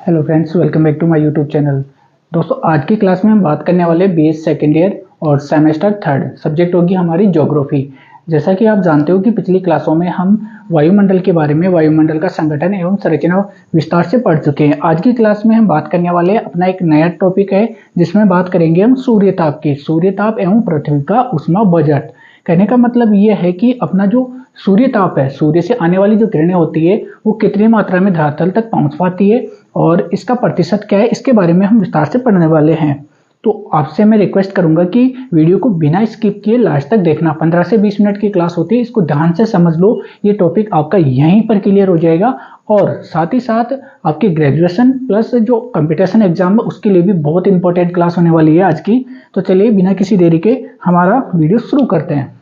Hello friends, welcome back to my YouTube channel. दोस्तों, आज की क्लास में हम बात करने वाले बीएस सेकेंड ईयर और सेमेस्टर थर्ड सब्जेक्ट होगी हमारी ज्योग्राफी। जैसा कि आप जानते हो कि पिछली क्लासों में हम वायुमंडल के बारे में, वायुमंडल का संगठन एवं संरचना विस्तार से पढ़ चुके हैं। आज की क्लास में हम बात करने वाले अपना एक नया टॉपिक है जिसमें बात करेंगे हम सूर्यताप की, सूर्यताप एवं पृथ्वी का ऊष्मा बजट। कहने का मतलब ये है कि अपना जो सूर्यताप है, सूर्य से आने वाली जो किरणें होती है वो कितनी मात्रा में धरातल तक पहुंच पाती है और इसका प्रतिशत क्या है, इसके बारे में हम विस्तार से पढ़ने वाले हैं। तो आपसे मैं रिक्वेस्ट करूंगा कि वीडियो को बिना स्किप किए लास्ट तक देखना। 15 से 20 मिनट की क्लास होती है, इसको ध्यान से समझ लो। ये टॉपिक आपका यहीं पर क्लियर हो जाएगा और साथ ही साथ आपके ग्रेजुएशन प्लस जो कंपटीशन एग्जाम है उसके लिए भी बहुत इंपॉर्टेंट क्लास होने वाली है आज की। तो चलिए बिना किसी देरी के हमारा वीडियो शुरू करते हैं।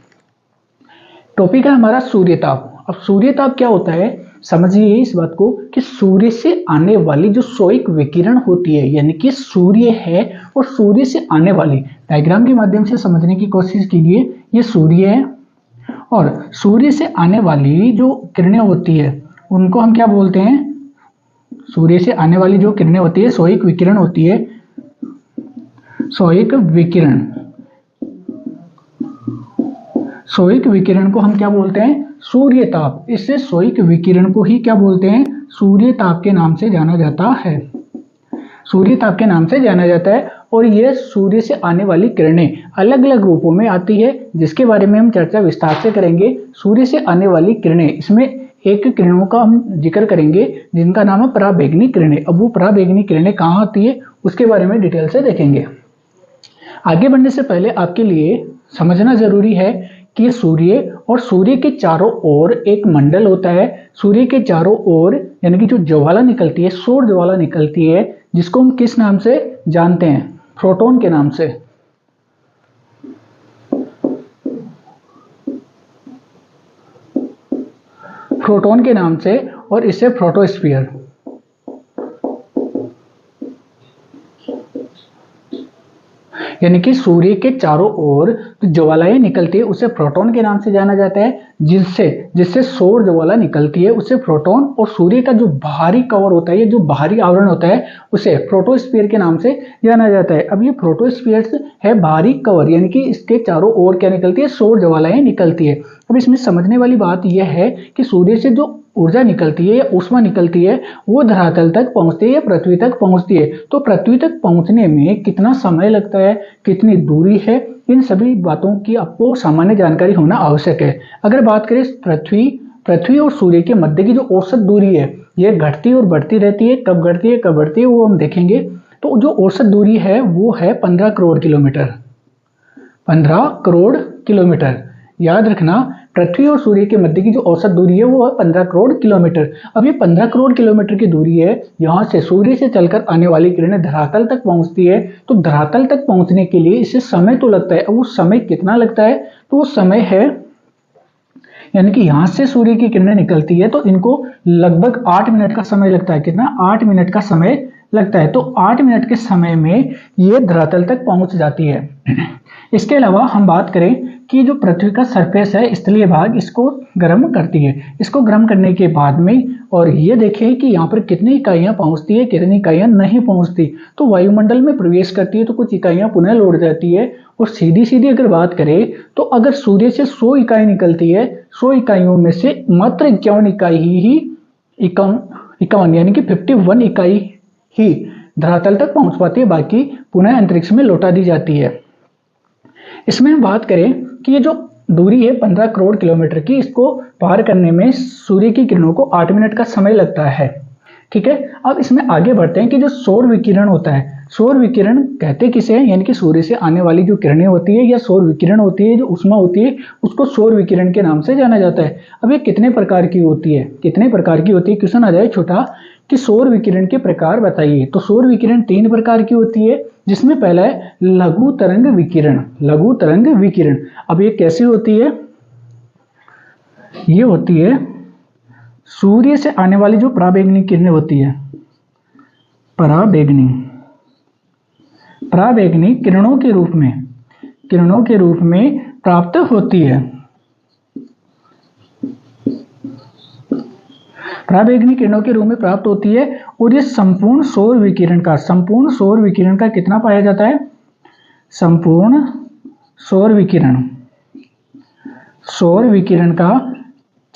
टॉपिक है हमारा सूर्यताप। अब सूर्यताप क्या होता है, समझिए इस बात को कि सूर्य से आने वाली जो सोइक विकिरण होती है, यानी कि सूर्य है और सूर्य से आने वाली, डायग्राम के माध्यम से समझने की कोशिश कीजिए। ये सूर्य है और सूर्य से आने वाली जो किरणें होती है उनको हम क्या बोलते हैं, सूर्य से आने वाली जो किरणें होती है सोइक विकिरण होती है, सोइक विकिरण। सोइक विकिरण को हम क्या बोलते हैं, सूर्यताप। इससे सोइक विकिरण को ही क्या बोलते हैं, सूर्यताप के नाम से जाना जाता है। सूर्यताप के नाम से जाना जाता है और यह सूर्य से आने वाली किरणें अलग अलग रूपों में आती है जिसके बारे में हम चर्चा विस्तार से करेंगे। सूर्य से आने वाली किरणें, इसमें एक किरणों का हम जिक्र करेंगे जिनका नाम है पराबैंगनी किरणें। अब वो पराबैंगनी किरणें कहाँ आती है उसके बारे में डिटेल से देखेंगे। आगे बढ़ने से पहले आपके लिए समझना जरूरी है कि सूर्य और सूर्य के चारों ओर एक मंडल होता है। सूर्य के चारों ओर यानी कि जो ज्वाला निकलती है, सौर ज्वाला निकलती है, जिसको हम किस नाम से जानते हैं, फोटोन के नाम से। फोटोन के नाम से, और इसे फोटोस्फीयर। यानी कि सूर्य के चारों ओर जो ज्वालाएं निकलती है उसे प्रोटॉन के नाम से जाना जाता है। जिससे जिससे सौर ज्वाला निकलती है उसे प्रोटॉन, और सूर्य का जो बाहरी कवर होता है, ये जो बाहरी आवरण होता है उसे फोटोस्फीयर के नाम से जाना जाता है। अब ये फोटोस्फीयर है बाहरी कवर, यानी कि इसके चारों ओर क्या निकलती है, सौर ज्वालाएं निकलती है। अब इसमें समझने वाली बात यह है कि सूर्य से जो ऊर्जा निकलती है या ऊष्मा निकलती है वो धरातल तक पहुंचती है या पृथ्वी तक पहुंचती है। तो पृथ्वी तक पहुंचने में कितना समय लगता है, कितनी दूरी है, इन सभी बातों की आपको सामान्य जानकारी होना आवश्यक है। अगर बात करें पृथ्वी और सूर्य के मध्य की जो औसत दूरी है, यह घटती और बढ़ती रहती है। कब घटती है कब बढ़ती है वो हम देखेंगे। तो जो औसत दूरी है वो है 15 करोड़ किलोमीटर। 15 करोड़ किलोमीटर, याद रखना। पृथ्वी और सूर्य के मध्य की जो औसत दूरी है वो है 15 करोड़ किलोमीटर। अब ये 15 करोड़ किलोमीटर की दूरी है, यहाँ से सूर्य से चलकर आने वाली किरणें धरातल तक पहुंचती है। तो धरातल तक पहुंचने के लिए इसे समय तो लगता है। अब वो समय कितना लगता है, तो वो समय है, यानी कि यहाँ से सूर्य की किरणें निकलती है तो इनको लगभग 8 मिनट का समय लगता है। कितना, 8 मिनट का समय लगता है। तो 8 मिनट के समय में ये धरातल तक पहुंच जाती है। इसके अलावा हम बात करें कि जो पृथ्वी का सरफेस है, स्थलीय भाग, इसको गर्म करती है। इसको गर्म करने के बाद में, और ये देखें कि यहाँ पर कितनी इकाइयाँ पहुँचती है, कितनी इकाइयाँ नहीं पहुँचती। तो वायुमंडल में प्रवेश करती है तो कुछ इकाइयाँ पुनः लौट जाती है। और सीधी सीधी अगर बात करें तो अगर सूर्य से 100 इकाई निकलती है, 100 इकाइयों में से मात्र 51 इकाई ही 51 यानी कि 51 इकाई ही धरातल तक पहुंच पाती है, बाकी पुनः अंतरिक्ष में लौटा दी जाती है। इसमें हम बात करें कि ये जो दूरी है 15 करोड़ किलोमीटर की, इसको पार करने में सूर्य की किरणों को 8 मिनट का समय लगता है। ठीक है, अब इसमें आगे बढ़ते हैं कि जो सौर विकिरण होता है, सौर विकिरण कहते किसे हैं, यानी कि सूर्य से आने वाली जो किरणें होती है या सौर विकिरण होती है, जो ऊष्मा होती है, उसको सौर विकिरण के नाम से जाना जाता है। अब ये कितने प्रकार की होती है, कितने प्रकार की होती है, क्वेश्चन आ जाए छोटा कि सौर विकिरण के प्रकार बताइए। तो सौर विकिरण 3 प्रकार की होती है, जिसमें पहला है लघु तरंग विकिरण। लघु तरंग विकिरण, अब ये कैसी होती है, ये होती है सूर्य से आने वाली जो पराबैंगनी किरणें होती है, पराबैंगनी किरणों के रूप में प्राप्त होती है। पराबैंगनी किरणों के रूप में प्राप्त होती है और ये संपूर्ण सौर विकिरण का कितना पाया जाता है? संपूर्ण सौर विकिरण का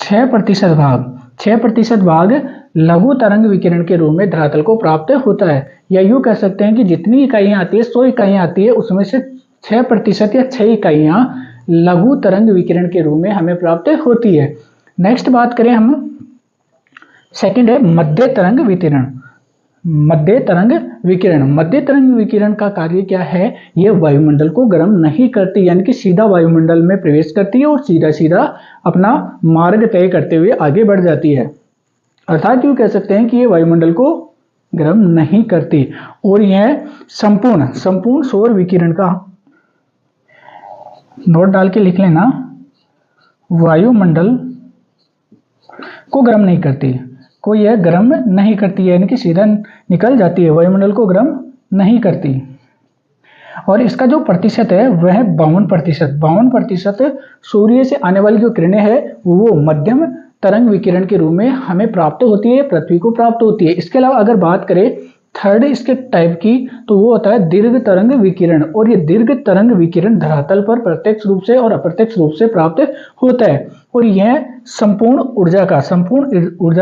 6% भाग लघु तरंग विकिरण के रूप में धरातल को प्राप्त होता है। या यूं कह सकते हैं कि जितनी इकाइयां आती है, 100 इकाइयां आती है, उसमें से 6% या 6 इकाइयां लघु तरंग विकिरण के रूप में हमें प्राप्त होती है। नेक्स्ट बात करें हम, सेकंड है मध्य तरंग विकिरण। मध्य तरंग विकिरण का कार्य क्या है? यह वायुमंडल को गर्म नहीं करती, यानी कि सीधा वायुमंडल में प्रवेश करती है और सीधा सीधा अपना मार्ग तय करते हुए आगे बढ़ जाती है। अर्थात यूं कह सकते हैं कि यह वायुमंडल को गर्म नहीं करती। और यह संपूर्ण सौर विकिरण का नोट डाल के लिख लेना, वायुमंडल को गर्म नहीं करती, यह गर्म नहीं करती है, यानी कि सीधा निकल जाती है, वायुमंडल को गर्म नहीं करती। और इसका जो प्रतिशत है वह 52% सूर्य से आने वाली जो किरणें हैं वो मध्यम तरंग विकिरण के रूप में हमें प्राप्त होती है, पृथ्वी को प्राप्त होती है। इसके अलावा अगर बात करें थर्ड इसके टाइप की, तो वो होता है दीर्घ तरंग विकिरण। और ये दीर्घ तरंग विकिरण धरातल पर प्रत्यक्ष रूप से और अप्रत्यक्ष रूप से प्राप्त होता है। और यह संपूर्ण ऊर्जा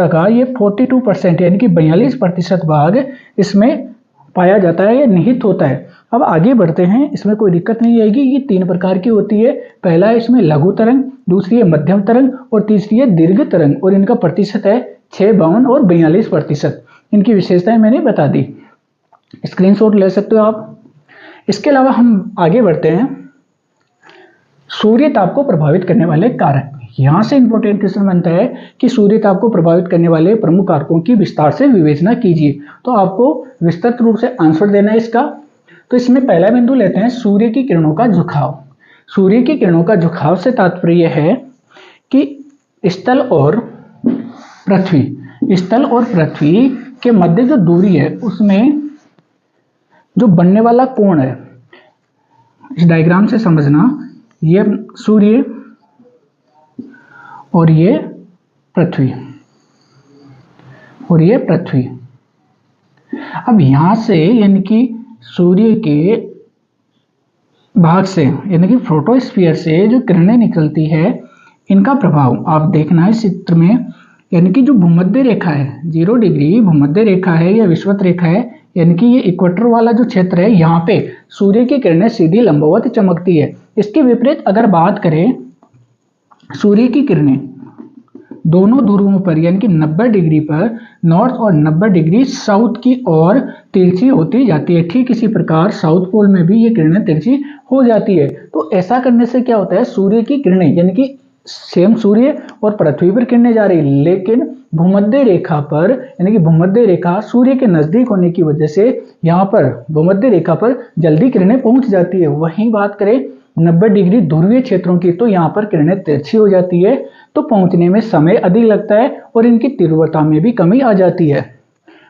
का ये 42% यानी कि 42% भाग इसमें पाया जाता है या निहित होता है। अब आगे बढ़ते हैं, इसमें कोई दिक्कत नहीं आएगी। ये 3 प्रकार की होती है। पहला है इसमें लघु तरंग, दूसरी है मध्यम तरंग और तीसरी है दीर्घ तरंग। और इनका प्रतिशत है 6, 52 और 42%। इनकी विशेषताएं मैंने बता दी, स्क्रीनशॉट ले सकते हो आप। इसके अलावा हम आगे बढ़ते हैं, सूर्य ताप को प्रभावित करने वाले कारक। यहां से इंपॉर्टेंट क्वेश्चन बनता है कि सूर्य ताप को प्रभावित करने वाले प्रमुख कारकों की विस्तार से विवेचना कीजिए। तो आपको विस्तृत रूप से आंसर देना है इसका। तो इसमें पहला बिंदु लेते हैं सूर्य की किरणों का झुकाव। सूर्य की किरणों का झुकाव से तात्पर्य है कि स्थल और पृथ्वी के मध्य जो दूरी है उसमें जो बनने वाला कोण है, इस डायग्राम से समझना, ये सूर्य और ये पृथ्वी अब यहां से यानी कि सूर्य के भाग से यानी कि फोटोस्फीयर से जो किरणें निकलती है, इनका प्रभाव आप देखना है चित्र में। यानी कि जो भूमध्य रेखा है 0 डिग्री भूमध्य रेखा है या विषुवत रेखा है, यानी कि ये इक्वेटर वाला जो क्षेत्र है, यहाँ पे सूर्य की किरणें सीधी लंबवत चमकती है। इसके विपरीत अगर बात करें, सूर्य की किरणें दोनों ध्रुवों पर यानी कि 90 डिग्री पर नॉर्थ और 90 डिग्री साउथ की ओर तिरछी होती जाती है। ठीक इसी प्रकार साउथ पोल में भी ये किरणें तिरछी हो जाती है। तो ऐसा करने से क्या होता है, सूर्य की किरणें यानी कि सेम सूर्य और पृथ्वी पर किरणें जा रही, लेकिन भूमध्य रेखा पर यानी कि भूमध्य रेखा सूर्य के नजदीक होने की वजह से यहाँ पर भूमध्य रेखा पर जल्दी किरणें पहुंच जाती है। वहीं बात करें 90 डिग्री ध्रुवीय क्षेत्रों की, तो यहाँ पर किरणें तिरछी हो जाती है, तो पहुंचने में समय अधिक लगता है और इनकी तीव्रता में भी कमी आ जाती है।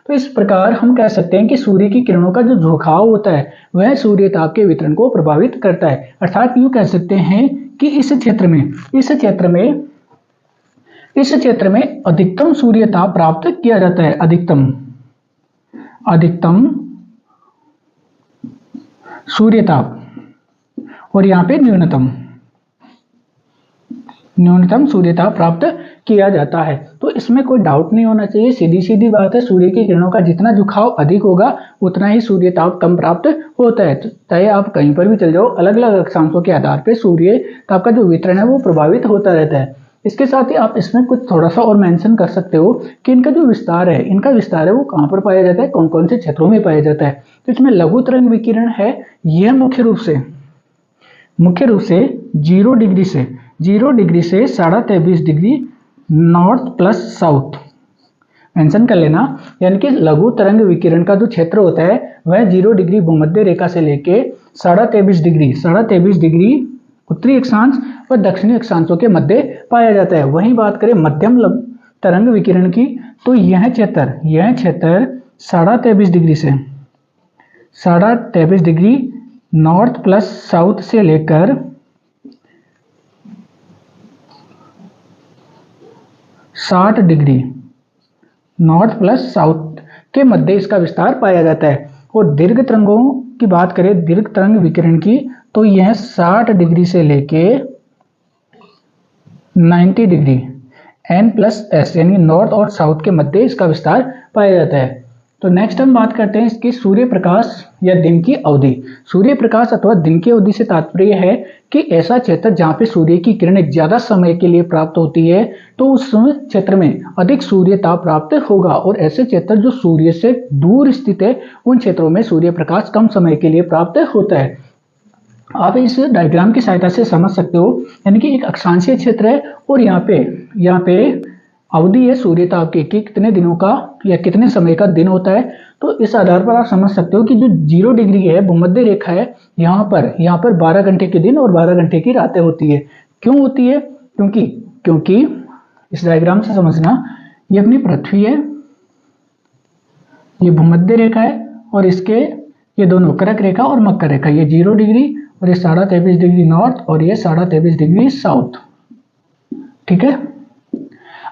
तो इस प्रकार हम कह सकते हैं कि सूर्य की किरणों का जो झुकाव होता है वह सूर्य ताप के वितरण को प्रभावित करता है। अर्थात यूं कह सकते हैं कि इस क्षेत्र में अधिकतम सूर्य ताप प्राप्त किया जाता है। अधिकतम सूर्य ताप, और यहाँ पे न्यूनतम सूर्य ताप प्राप्त किया जाता है। तो इसमें कोई डाउट नहीं होना चाहिए, सीधी सीधी बात है। सूर्य की किरणों का जितना झुकाव अधिक होगा उतना ही सूर्य ताप कम प्राप्त होता है। चाहे आप कहीं पर भी चल जाओ, अलग अलग अक्षांशों के आधार पर सूर्य ताप का जो वितरण है वो प्रभावित होता रहता है। इसके साथ ही आप इसमें कुछ थोड़ा सा और मेंशन कर सकते हो कि इनका जो विस्तार है वो कहाँ पर पाया जाता है, कौन कौन से क्षेत्रों में पाया जाता है। तो इसमें लघु तरंग विकिरण है, यह मुख्य रूप से 0 डिग्री से 23.5 degree north plus south mention कर लेना। यानी कि लघु तरंग विकिरण का जो क्षेत्र होता है वह 0 डिग्री भूमध्य रेखा से लेके 23.5 डिग्री उत्तरी अक्षांश और दक्षिणी अक्षांशों के मध्य पाया जाता है। वहीं बात करें मध्यम तरंग विकिरण की, तो यह क्षेत्र 23.5 डिग्री से 23.5 डिग्री नॉर्थ प्लस साउथ से लेकर 60 डिग्री नॉर्थ प्लस साउथ के मध्य इसका विस्तार पाया जाता है। और दीर्घ तरंगों की बात करें, दीर्घ तरंग विकिरण की, तो यह 60 डिग्री से लेके 90 डिग्री N+S यानी नॉर्थ और साउथ के मध्य इसका विस्तार पाया जाता है। तो नेक्स्ट हम बात करते हैं इसकी सूर्य प्रकाश या दिन की अवधि। सूर्य प्रकाश अथवा दिन की अवधि से तात्पर्य है कि ऐसा क्षेत्र जहां पे सूर्य की किरणें ज्यादा समय के लिए प्राप्त होती है, तो उस क्षेत्र में अधिक सूर्य ताप प्राप्त होगा। और ऐसे क्षेत्र जो सूर्य से दूर स्थित है, उन क्षेत्रों में सूर्य प्रकाश कम समय के लिए प्राप्त होता है। आप इस डायग्राम की सहायता से समझ सकते हो, यानी कि एक अक्षांशीय क्षेत्र है और यहाँ पे अवधि है सूर्य ताप की कि कितने दिनों का या कितने समय का दिन होता है। तो इस आधार पर आप समझ सकते हो कि जो 0 डिग्री है, भूमध्य रेखा है, यहाँ पर 12 घंटे के दिन और 12 घंटे की रातें होती है। क्यों होती है? क्योंकि इस डायग्राम से समझना, ये अपनी पृथ्वी है, ये भूमध्य रेखा है और इसके ये दोनों कर्क रेखा और मकर रेखा, ये 0 डिग्री और ये 23.5 डिग्री नॉर्थ और ये 23.5 डिग्री साउथ। ठीक है।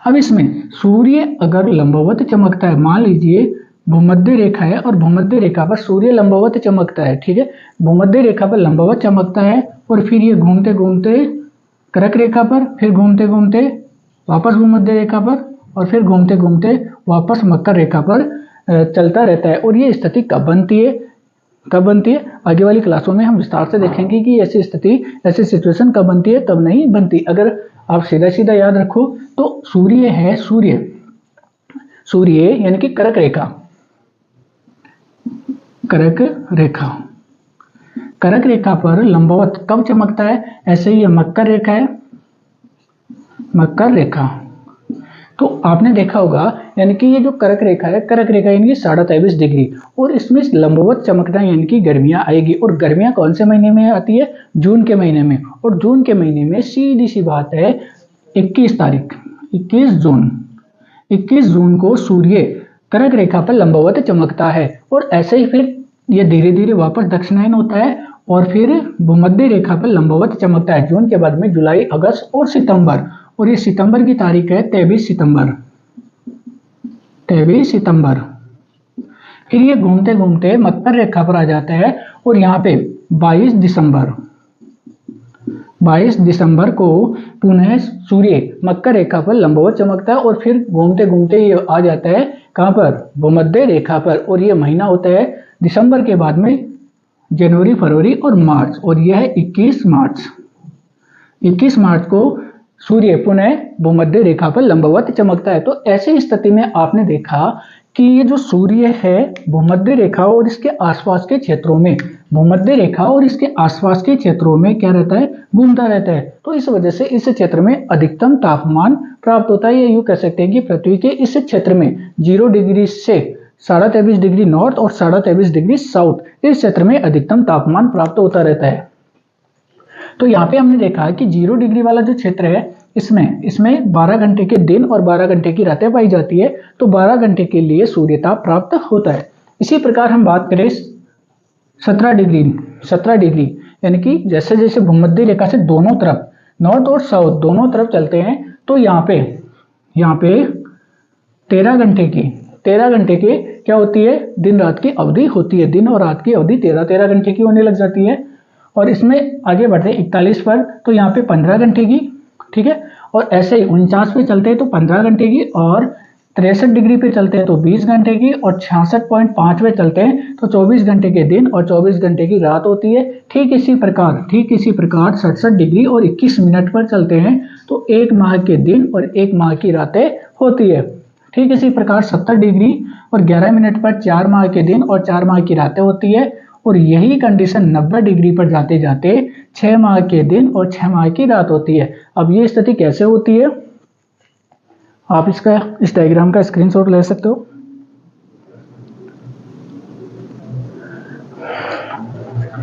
अब इसमें सूर्य अगर लंबवत चमकता है, मान लीजिए भूमध्य रेखा है और भूमध्य रेखा पर सूर्य लंबवत चमकता है। ठीक है, भूमध्य रेखा पर लंबवत चमकता है और फिर ये घूमते घूमते कर्क रेखा पर, फिर घूमते घूमते वापस भूमध्य रेखा पर और फिर घूमते घूमते वापस मकर रेखा पर चलता रहता है। और ये स्थिति कब बनती है? आगे वाली क्लासों में हम विस्तार से देखेंगे कि ऐसी स्थिति, ऐसी सिचुएशन कब बनती है, तब नहीं बनती। अगर आप सीधा सीधा याद रखो तो सूर्य है, सूर्य यानी कि कर्क रेखा पर लंबवत कब चमकता है? ऐसे ही मकर रेखा है, मकर रेखा। तो आपने देखा होगा, यानी कि ये जो कर्क रेखा है, कर्क रेखा यानी कि 23.5 डिग्री, और इसमें लंबवत चमकना यानी कि गर्मियां आएगी। और गर्मियां कौन से महीने में आती है? जून के महीने में। और जून के महीने में सीधी सी बात है 21 जून को सूर्य कर्क रेखा पर लंबवत चमकता है। और ऐसे ही फिर ये धीरे धीरे वापस दक्षिणायन होता है और फिर भूमध्य रेखा पर लंबवत चमकता है। जून के बाद में जुलाई, अगस्त और सितंबर, और ये सितंबर की तारीख है 23 सितंबर। फिर ये घूमते घूमते मकर रेखा पर आ जाता है और यहाँ पे 22 दिसंबर को पुनः सूर्य मकर रेखा पर लंबवत चमकता है और फिर घूमते घूमते ये आ जाता है कहाँ पर? भूमध्य रेखा पर। और ये महीना होता है दिसंबर के बाद में जनवरी, फरवरी और मार्च, और यह है 21 मार्च को सूर्य पुनः भूमध्य रेखा पर लंबवत चमकता है। तो ऐसी स्थिति में आपने देखा कि ये जो सूर्य है भूमध्य रेखा और इसके आसपास के क्षेत्रों में, भूमध्य रेखा और इसके आसपास के क्षेत्रों में क्या रहता है? घूमता रहता है। तो इस वजह से इस क्षेत्र में अधिकतम तापमान प्राप्त होता है। ये यूं कह सकते हैं कि पृथ्वी के इस क्षेत्र में 0 डिग्री से 23.5 डिग्री नॉर्थ और 23.5 डिग्री साउथ, इस क्षेत्र में अधिकतम तापमान प्राप्त होता रहता है। तो यहाँ पे हमने देखा कि 0 डिग्री वाला जो क्षेत्र है, इसमें 12 घंटे के दिन और 12 घंटे की रातें पाई जाती है। तो 12 घंटे के लिए सूर्य ताप प्राप्त होता है। इसी प्रकार हम बात करें 17 डिग्री, यानी कि जैसे जैसे भूमध्य रेखा से दोनों तरफ, नॉर्थ और साउथ दोनों तरफ चलते हैं, तो यहाँ पे 13 घंटे की क्या होती है? दिन रात की अवधि होती है। दिन और रात की अवधि 13 घंटे की होने लग जाती है। और इसमें आगे बढ़ते 41 पर, तो यहाँ पे 15 घंटे की। ठीक है, और ऐसे ही 49 पे चलते हैं तो 15 घंटे की, और 63 डिग्री पे चलते हैं तो 20 घंटे की, और 66.5 पे चलते हैं तो 24 घंटे के दिन और 24 घंटे की रात होती है। ठीक इसी प्रकार 67 डिग्री और 21 मिनट पर चलते हैं तो 1 माह के दिन और 1 माह की रातें होती है। ठीक इसी प्रकार 70 डिग्री और 11 मिनट पर 4 माह के दिन और 4 माह की रातें होती है। और यही कंडीशन 90 डिग्री पर जाते जाते 6 माह के दिन और 6 माह की रात होती है। अब ये स्थिति कैसे होती है? आप इस डायग्राम का स्क्रीनशॉट ले सकते हो।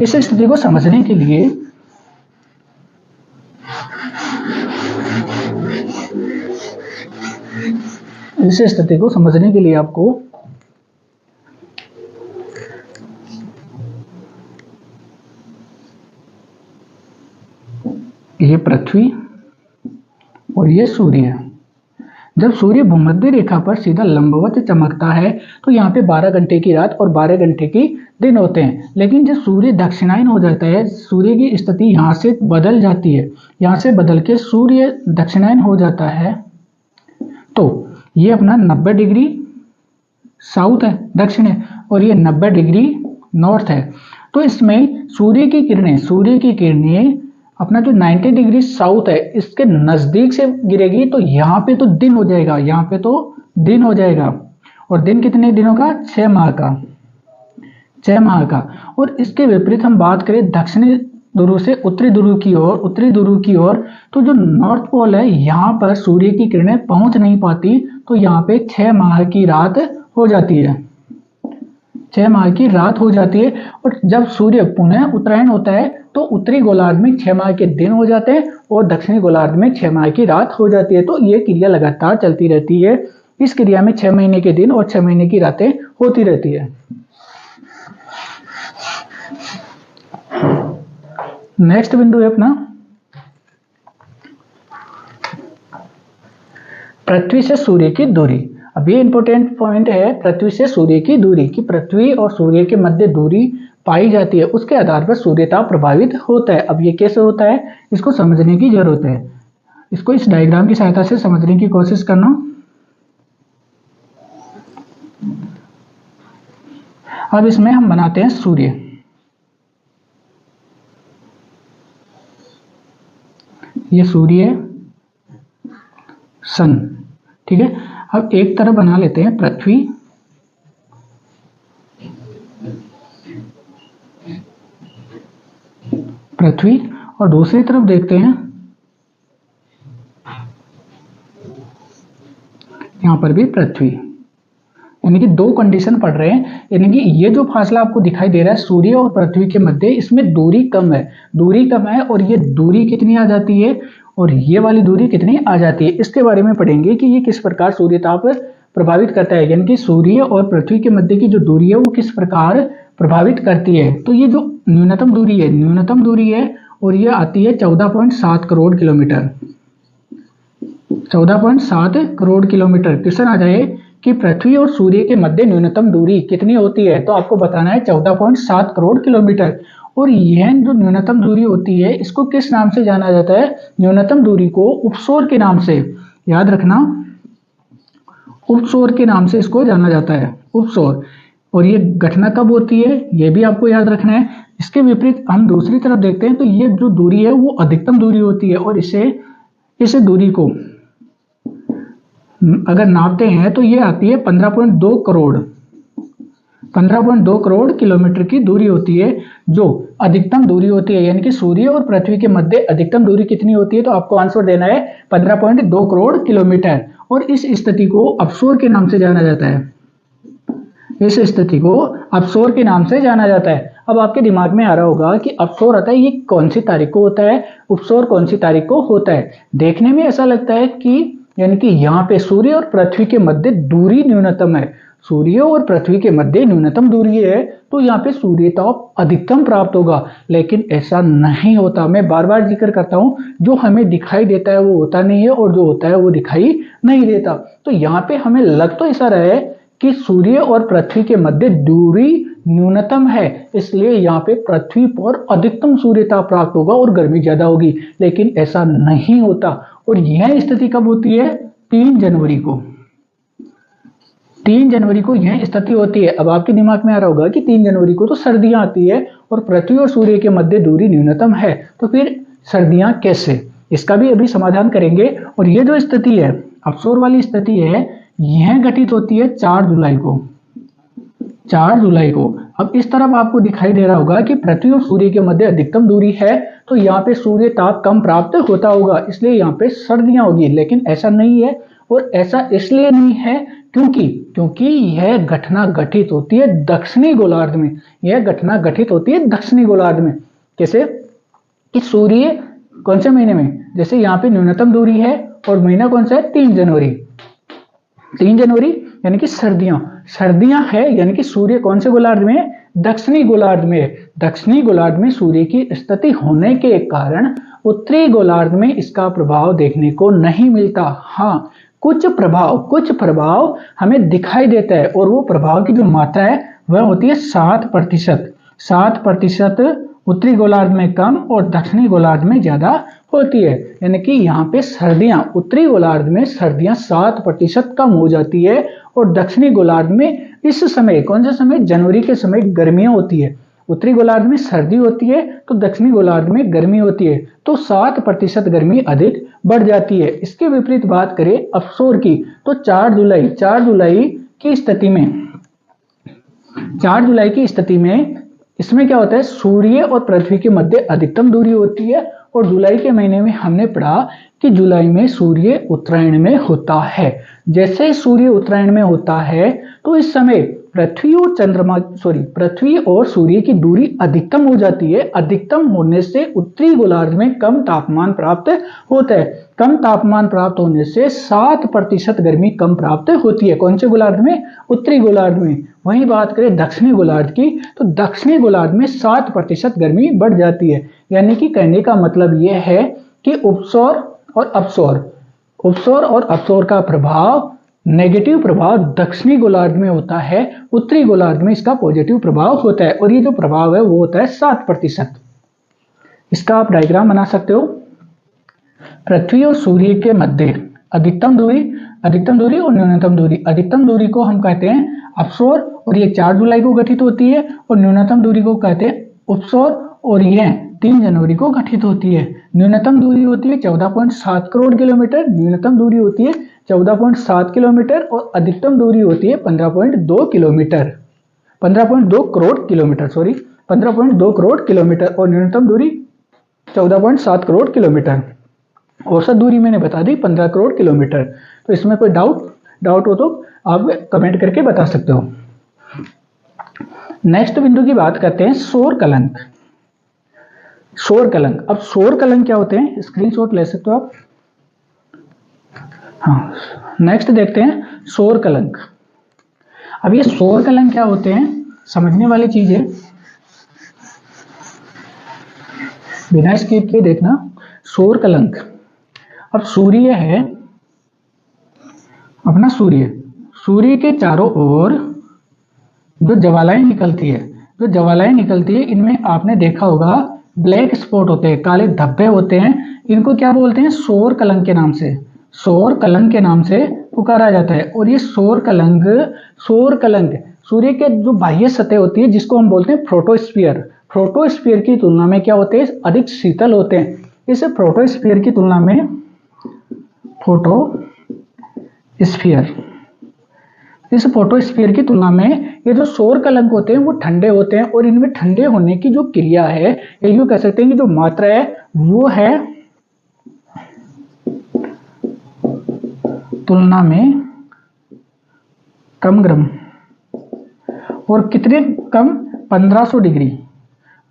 इस स्थिति को समझने के लिए आपको ये पृथ्वी और ये सूर्य, जब सूर्य भूमध्य रेखा पर सीधा लंबवत चमकता है तो यहाँ पे 12 घंटे की रात और 12 घंटे की दिन होते हैं। लेकिन जब सूर्य दक्षिणायन हो जाता है, सूर्य की स्थिति यहाँ से बदल जाती है, यहाँ से बदल के सूर्य दक्षिणायन हो जाता है, तो ये अपना 90 डिग्री साउथ है, दक्षिण है, और ये 90 डिग्री नॉर्थ है। तो इसमें सूर्य की किरणें अपना जो 90 डिग्री साउथ है इसके नजदीक से गिरेगी, तो यहाँ पे तो दिन हो जाएगा, यहाँ पे तो दिन हो जाएगा। और दिन कितने दिनों का? 6 माह का, 6 माह का। और इसके विपरीत हम बात करें दक्षिणी ध्रुव से उत्तरी ध्रुव की ओर, तो जो नॉर्थ पोल है यहाँ पर सूर्य की किरणें पहुंच नहीं पाती, तो यहाँ पे 6 माह की रात हो जाती है, 6 माह की रात हो जाती है। और जब सूर्य पुनः उत्तरायण होता है तो उत्तरी गोलार्ध में 6 माह के दिन हो जाते हैं और दक्षिणी गोलार्ध में 6 माह की रात हो जाती है। तो ये क्रिया लगातार चलती रहती है। इस क्रिया में 6 महीने के दिन और 6 महीने की रातें होती रहती है। नेक्स्ट बिंदु है अपना पृथ्वी से सूर्य की दूरी। अब ये इंपॉर्टेंट पॉइंट है, पृथ्वी से सूर्य की दूरी, कि पृथ्वी और सूर्य के मध्य दूरी पाई जाती है, उसके आधार पर सूर्यताप प्रभावित होता है। अब ये कैसे होता है इसको समझने की जरूरत है। इसको इस डायग्राम की सहायता से समझने की कोशिश करना। अब इसमें हम बनाते हैं सूर्य। ये सूर्य है, सन, ठीक है। अब एक तरफ बना लेते हैं पृथ्वी और दूसरी तरफ देखते हैं, यहां पर भी पृथ्वी, यानी कि दो कंडीशन पड़ रहे हैं। यानी कि ये जो फासला आपको दिखाई दे रहा है सूर्य और पृथ्वी के मध्य, इसमें दूरी कम है और ये दूरी कितनी आ जाती है और ये वाली दूरी कितनी आ जाती है। इसके बारे में पढ़ेंगे कि ये किस प्रकार सूर्यताप प्रभावित करता है, यानी कि सूर्य और पृथ्वी के मध्य की जो दूरी है वो किस प्रकार प्रभावित करती है। तो ये जो न्यूनतम दूरी है और ये आती है 14.7 crore kilometre. 14.7 crore kilometre. Question आ जाए कि पृथ्वी और सूर्य के मध्य न्यूनतम दूरी कितनी होती है, तो आपको बताना है 14.7 करोड़ किलोमीटर। और यह जो न्यूनतम दूरी होती है इसको किस नाम से जाना जाता है? न्यूनतम दूरी को उपसौर के नाम से, याद रखना, उपसौर के नाम से इसको जाना जाता है, उपसौर। और ये घटना कब होती है ये भी आपको याद रखना है। इसके विपरीत हम दूसरी तरफ देखते हैं तो ये जो दूरी है वो अधिकतम दूरी होती है और इस दूरी को अगर नापते हैं तो ये आती है 15.2 करोड़ किलोमीटर की दूरी होती है, जो अधिकतम दूरी होती है। यानी कि सूर्य और पृथ्वी के मध्य अधिकतम दूरी कितनी होती है, तो आपको आंसर देना है 15.2 करोड़ किलोमीटर। और इस स्थिति को अपसौर के नाम से जाना जाता है, इस स्थिति को अपसौर के नाम से जाना जाता है। अब आपके दिमाग में आ रहा होगा कि अपसौर आता है ये कौन सी तारीख को होता है, उपसौर कौन सी तारीख को होता है। देखने में ऐसा लगता है कि यानी कि यहाँ पे सूर्य और पृथ्वी के मध्य दूरी न्यूनतम है, सूर्य और पृथ्वी के मध्य न्यूनतम दूरी है, तो यहाँ पे सूर्यताप अधिकतम प्राप्त होगा। लेकिन ऐसा नहीं होता। मैं बार बार जिक्र करता हूँ, जो हमें दिखाई देता है वो होता नहीं है और जो होता है वो दिखाई नहीं देता। तो यहाँ पे हमें लग तो ऐसा रहा है कि सूर्य और पृथ्वी के मध्य दूरी न्यूनतम है, इसलिए यहाँ पे पृथ्वी पर अधिकतम सूर्यताप प्राप्त होगा और गर्मी ज्यादा होगी, लेकिन ऐसा नहीं होता। और यह स्थिति कब होती है? 3 जनवरी को, 3 जनवरी को यह स्थिति होती है। अब आपके दिमाग में आ रहा होगा कि 3 जनवरी को तो सर्दियां आती है और पृथ्वी और सूर्य के मध्य दूरी न्यूनतम है, तो फिर सर्दियां कैसे? इसका भी अभी समाधान करेंगे। और ये जो स्थिति है, अपसौर वाली स्थिति है, यह घटित होती है 4 जुलाई को, 4 जुलाई को। अब इस तरफ आपको दिखाई दे रहा होगा कि पृथ्वी और सूर्य के मध्य अधिकतम दूरी है, तो यहाँ पे सूर्य ताप कम प्राप्त होता होगा, इसलिए यहाँ पे सर्दियां होगी। लेकिन ऐसा नहीं है, और ऐसा इसलिए नहीं है क्योंकि यह घटना घटित होती है दक्षिणी गोलार्ध में, यह घटना घटित होती है दक्षिणी गोलार्ध में। कैसे? कि सूर्य कौन से महीने में, जैसे यहाँ पे न्यूनतम दूरी है और महीना कौन सा है? 3 जनवरी, 3 जनवरी यानी कि सर्दियां है, यानी कि सूर्य कौन से गोलार्ध में है? दक्षिणी गोलार्ध में। दक्षिणी गोलार्ध में सूर्य की स्थिति होने के कारण उत्तरी गोलार्ध में इसका प्रभाव देखने को नहीं मिलता। हाँ, कुछ प्रभाव हमें दिखाई देता है और वो प्रभाव की जो मात्रा है वह होती है 7%। 7% उत्तरी गोलार्ध में कम और दक्षिणी गोलार्ध में ज्यादा होती है। यानी कि यहाँ पे सर्दियां, उत्तरी गोलार्ध में सर्दियां 7% कम हो जाती है और दक्षिणी गोलार्ध में इस समय, कौन सा समय, जनवरी के समय गर्मियां होती है। उत्तरी गोलार्ध में सर्दी होती है तो दक्षिणी गोलार्ध में गर्मी होती है, तो 7% गर्मी अधिक बढ़ जाती है। इसके विपरीत बात करें अफशोर की, तो 4 जुलाई की स्थिति में 4 जुलाई की स्थिति में इसमें क्या होता है, सूर्य और पृथ्वी के मध्य अधिकतम दूरी होती है और जुलाई के महीने में हमने पढ़ा कि जुलाई में सूर्य उत्तरायण में होता है। जैसे सूर्य उत्तरायण में होता है तो इस समय पृथ्वी और सूर्य की दूरी अधिकतम हो जाती है। अधिकतम होने से उत्तरी गोलार्ध में कम तापमान प्राप्त होता है। कम तापमान प्राप्त होने से 7% गर्मी कम प्राप्त होती है। कौन से गोलार्ध में, उत्तरी गोलार्ध में। वहीं बात करें दक्षिणी गोलार्ध की, तो दक्षिणी गोलार्ध में 7% गर्मी बढ़ जाती है। यानी कि कहने का मतलब यह है कि उपसौर और अपसौर का प्रभाव, नेगेटिव प्रभाव दक्षिणी गोलार्ध में होता है, उत्तरी गोलार्ध में इसका पॉजिटिव प्रभाव होता है और ये जो प्रभाव है वो होता है 7%। इसका आप डायग्राम बना सकते हो। पृथ्वी और सूर्य के मध्य अधिकतम दूरी और न्यूनतम दूरी। अधिकतम दूरी को हम कहते हैं अपसौर और ये 4 जुलाई को गठित होती है, और न्यूनतम दूरी को कहते हैं उपसौर और यह 3 जनवरी को गठित होती है। न्यूनतम दूरी होती है 14.7 करोड़ किलोमीटर, न्यूनतम दूरी होती है 14.7 किलोमीटर और अधिकतम दूरी होती है 15.2 kilometre, 15.2 crore kilometre, 15.2 crore kilometre और न्यूनतम दूरी 14.7 करोड़ किलोमीटर। औसत दूरी मैंने बता दी 15 करोड़ किलोमीटर। तो इसमें कोई डाउट हो तो आप कमेंट करके बता सकते हो। नेक्स्ट बिंदु की बात करते हैं सौर कलंक। अब सौर कलंक क्या होते हैं, स्क्रीनशॉट ले सकते हो आप। हाँ, नेक्स्ट देखते हैं सौर कलंक। अब ये सौर कलंक क्या होते हैं, समझने वाली चीज है, बिना स्किप के देखना। सौर कलंक, अब सूर्य है अपना, सूर्य के चारों ओर जो ज्वालाएं निकलती है, इनमें आपने देखा होगा ब्लैक स्पॉट होते हैं, काले धब्बे होते हैं। इनको क्या बोलते हैं, सौर कलंक के नाम से पुकारा जाता है। और ये सौर कलंक सूर्य के जो बाह्य सतह होती है जिसको हम बोलते हैं फोटोस्फीयर की तुलना में क्या होते हैं, अधिक शीतल होते हैं। इस फोटोस्फीयर की तुलना में इस फोटोस्फीयर की तुलना में ये जो सौर कलंक होते हैं वो ठंडे होते हैं, और इनमें ठंडे होने की जो क्रिया है, या यूं कह सकते हैं कि जो मात्रा है वो है तुलना में कम गर्म, और कितने कम,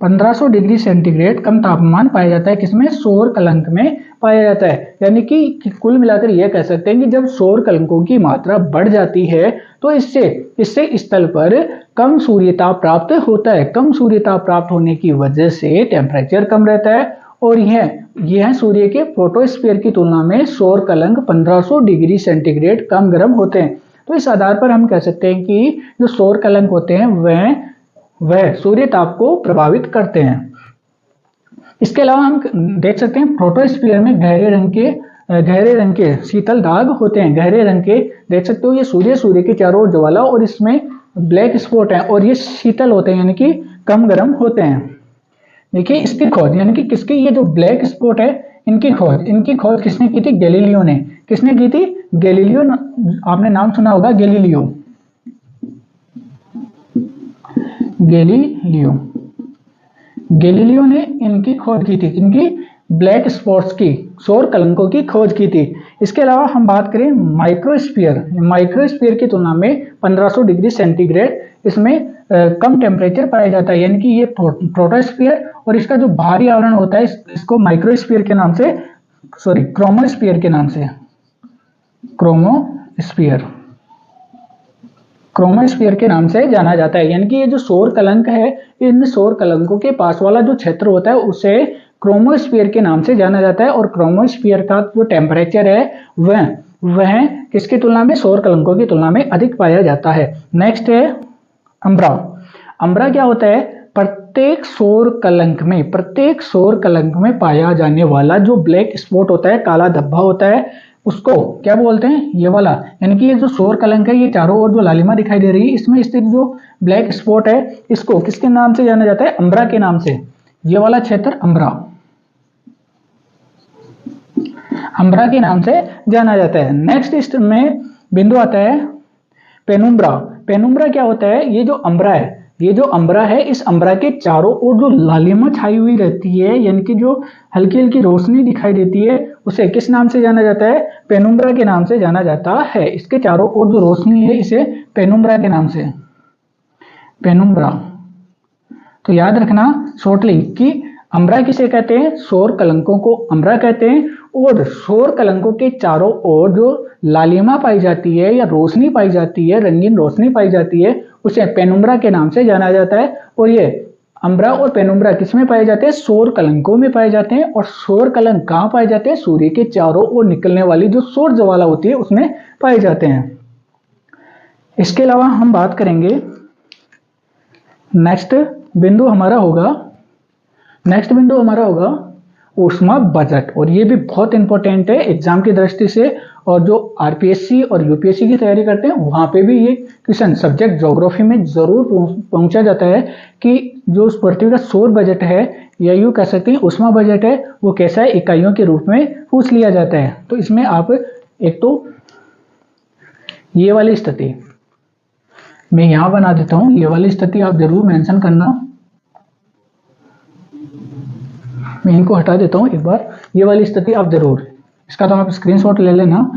1500 डिग्री सेंटीग्रेड कम तापमान पाया जाता है। किसमें, सौर कलंक में पाया जाता है। यानी कि कुल मिलाकर यह कह सकते हैं कि जब सौर कलंकों की मात्रा बढ़ जाती है तो इससे स्थल पर कम सूर्यताप प्राप्त होता है। कम सूर्यताप प्राप्त होने की वजह से टेम्परेचर कम रहता है, और यह सूर्य के फोटोस्फीयर की तुलना में सौर कलंक 1500 डिग्री सेंटीग्रेड कम गर्म होते हैं। तो इस आधार पर हम कह सकते हैं कि जो सौर कलंक होते हैं वह सूर्य ताप को प्रभावित करते हैं। इसके अलावा हम देख सकते हैं फोटोस्फीयर में गहरे रंग के शीतल दाग होते हैं, गहरे रंग के देख सकते हो। ये सूर्य के चारों ओर ज्वाला और इसमें ब्लैक स्पॉट है, और ये शीतल होते हैं यानी कि कम गर्म होते हैं। देखिए इसकी खोज, यानी कि किसकी, ये जो ब्लैक स्पॉट है इनकी खोज किसने की थी, गैलीलियो ने। किसने की थी, गैलीलियो। आपने नाम सुना होगा गैलीलियो ने इनकी खोज की थी, इनकी ब्लैक स्पॉट्स की, सौर कलंकों की खोज की थी। इसके अलावा हम बात करें माइक्रोस्फीयर की तुलना में 1500 डिग्री सेंटीग्रेड इसमें कम टेम्परेचर पाया जाता है। यानी कि ये फोटोस्फीयर और इसका जो बाहरी आवरण होता है इसको माइक्रोस्फीयर के नाम से, क्रोमोस्फीयर के नाम से, क्रोमोस्फीयर के नाम से जाना जाता है। यानी कि ये जो सौर कलंक है, इन सौर कलंकों के पास वाला जो क्षेत्र होता है उसे क्रोमोस्फीयर के नाम से जाना जाता है, और क्रोमोस्फीयर का जो टेम्परेचर है वह वह किसकी तुलना में, सौर कलंकों की तुलना में अधिक पाया जाता है। नेक्स्ट है अम्ब्रा। अम्ब्रा क्या होता है, प्रत्येक सौर कलंक में पाया जाने वाला जो ब्लैक स्पॉट होता है, काला धब्बा होता है, उसको क्या बोलते हैं, ये वाला। यानी कि ये जो सौर कलंक है, ये चारों ओर जो लालिमा दिखाई दे रही है, इसमें स्थित जो ब्लैक स्पॉट है, इसको किसके नाम से जाना जाता है, अम्ब्रा के नाम से। ये वाला क्षेत्र अम्ब्रा के नाम से जाना जाता है। नेक्स्ट में बिंदु आता है पेनुम्ब्रा। पेनुम्ब्रा क्या होता है, ये जो अम्ब्रा है, इस अम्ब्रा के चारों ओर जो लालिमा छाई हुई रहती है, यानी कि जो हल्की हल्की रोशनी दिखाई देती है, उसे किस नाम से जाना जाता है, पेनुम्ब्रा के नाम से जाना जाता है। इसके चारों ओर जो रोशनी है, इसे पेनुम्ब्रा के नाम से, पेनुम्ब्रा। तो याद रखना शॉर्टली कि अम्ब्रा किसे कहते हैं, सौर कलंकों को अम्ब्रा कहते हैं, और सौर कलंकों के चारों ओर जो लालिमा पाई जाती है या रोशनी पाई जाती है, रंगीन रोशनी पाई जाती है, उसे पेनुम्ब्रा के नाम से जाना जाता है। और ये अम्ब्रा और पेनुम्ब्रा किसमें पाए जाते हैं, सौर कलंकों में पाए जाते हैं। और सौर कलंक कहाँ पाए जाते हैं, सूर्य के चारों ओर निकलने वाली जो सौर ज्वाला होती है, उसमें पाए जाते हैं। इसके अलावा हम बात करेंगे, नेक्स्ट बिंदु हमारा होगा ऊष्मा बजट। और ये भी बहुत इंपॉर्टेंट है एग्जाम की दृष्टि से, और जो आरपीएससी और यूपीएससी की तैयारी करते हैं वहां पे भी ये क्वेश्चन सब्जेक्ट ज्योग्राफी में जरूर पहुंचा जाता है कि जो उस पृथ्वी का सौर बजट है, या यूं कह सकते हैं ऊष्मा बजट है, वो कैसा है, इकाइयों के रूप में पूछ लिया जाता है। तो इसमें आप एक तो ये वाली स्थिति मैं यहां बना देता हूं, ये वाली स्थिति आप जरूर मेंशन करना। मैं इनको हटा देता हूं एक बार, ये वाली स्थिति आप जरूर, इसका तो आप स्क्रीनशॉट ले लेना,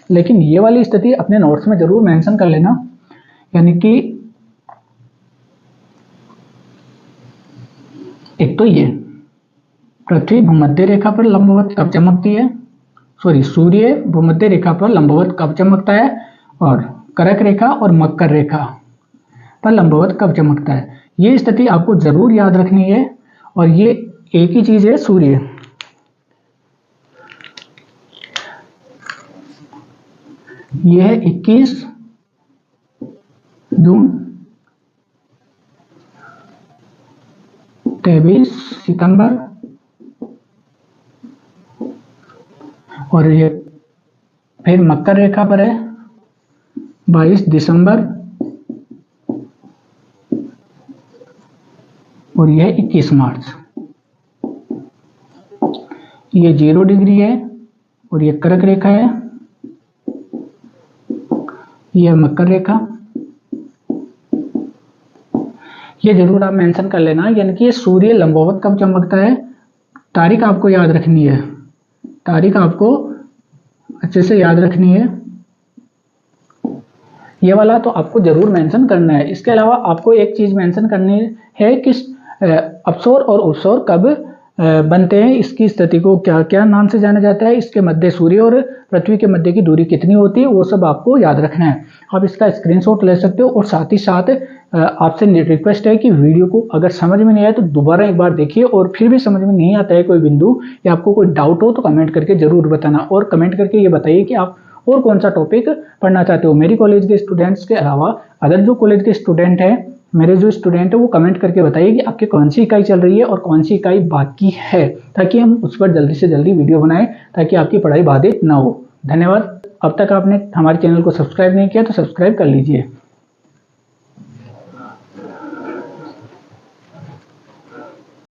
लेकिन ये वाली स्थिति अपने नोट्स में जरूर मेंशन कर लेना। यानी कि एक तो ये पृथ्वी भूमध्य रेखा पर लंबवत कब चमकती है, सूर्य भूमध्य रेखा पर लंबवत कब चमकता है, और कर्क रेखा और मकर रेखा पर लंबवत कब चमकता है। ये स्थिति आपको जरूर याद रखनी है। और ये एक ही चीज है, सूर्य, यह है 21 जून, 23 सितंबर, और ये फिर मकर रेखा पर है 22 दिसंबर, और यह 21 मार्च। ये 0 डिग्री है, और ये कर्क रेखा है, यह मकर रेखा। ये जरूर आप मेंशन कर लेना। यानी कि ये सूर्य लंबवत कब चमकता है, तारीख आपको याद रखनी है, तारीख आपको अच्छे से याद रखनी है। ये वाला तो आपको जरूर मेंशन करना है। इसके अलावा आपको एक चीज मेंशन करनी है कि अपसौर और उपसौर कब बनते हैं, इसकी स्थिति को क्या क्या नाम से जाना जाता है, इसके मध्य सूर्य और पृथ्वी के मध्य की दूरी कितनी होती है, वो सब आपको याद रखना है। आप इसका स्क्रीनशॉट ले सकते हो। और साथ ही साथ आपसे रिक्वेस्ट है कि वीडियो को अगर समझ में नहीं आया तो दोबारा एक बार देखिए, और फिर भी समझ में नहीं आता है कोई बिंदु या आपको कोई डाउट हो तो कमेंट करके जरूर बताना। और कमेंट करके ये बताइए कि आप और कौन सा टॉपिक पढ़ना चाहते हो। मेरी कॉलेज के स्टूडेंट्स के अलावा अदर जो कॉलेज के स्टूडेंट हैं, मेरे जो स्टूडेंट है, वो कमेंट करके बताइए कि आपकी कौन सी इकाई चल रही है और कौन सी इकाई बाकी है, ताकि हम उस पर जल्दी से जल्दी वीडियो बनाएं, ताकि आपकी पढ़ाई बाधित ना हो। धन्यवाद। अब तक आपने हमारे चैनल को सब्सक्राइब नहीं किया तो सब्सक्राइब कर लीजिए।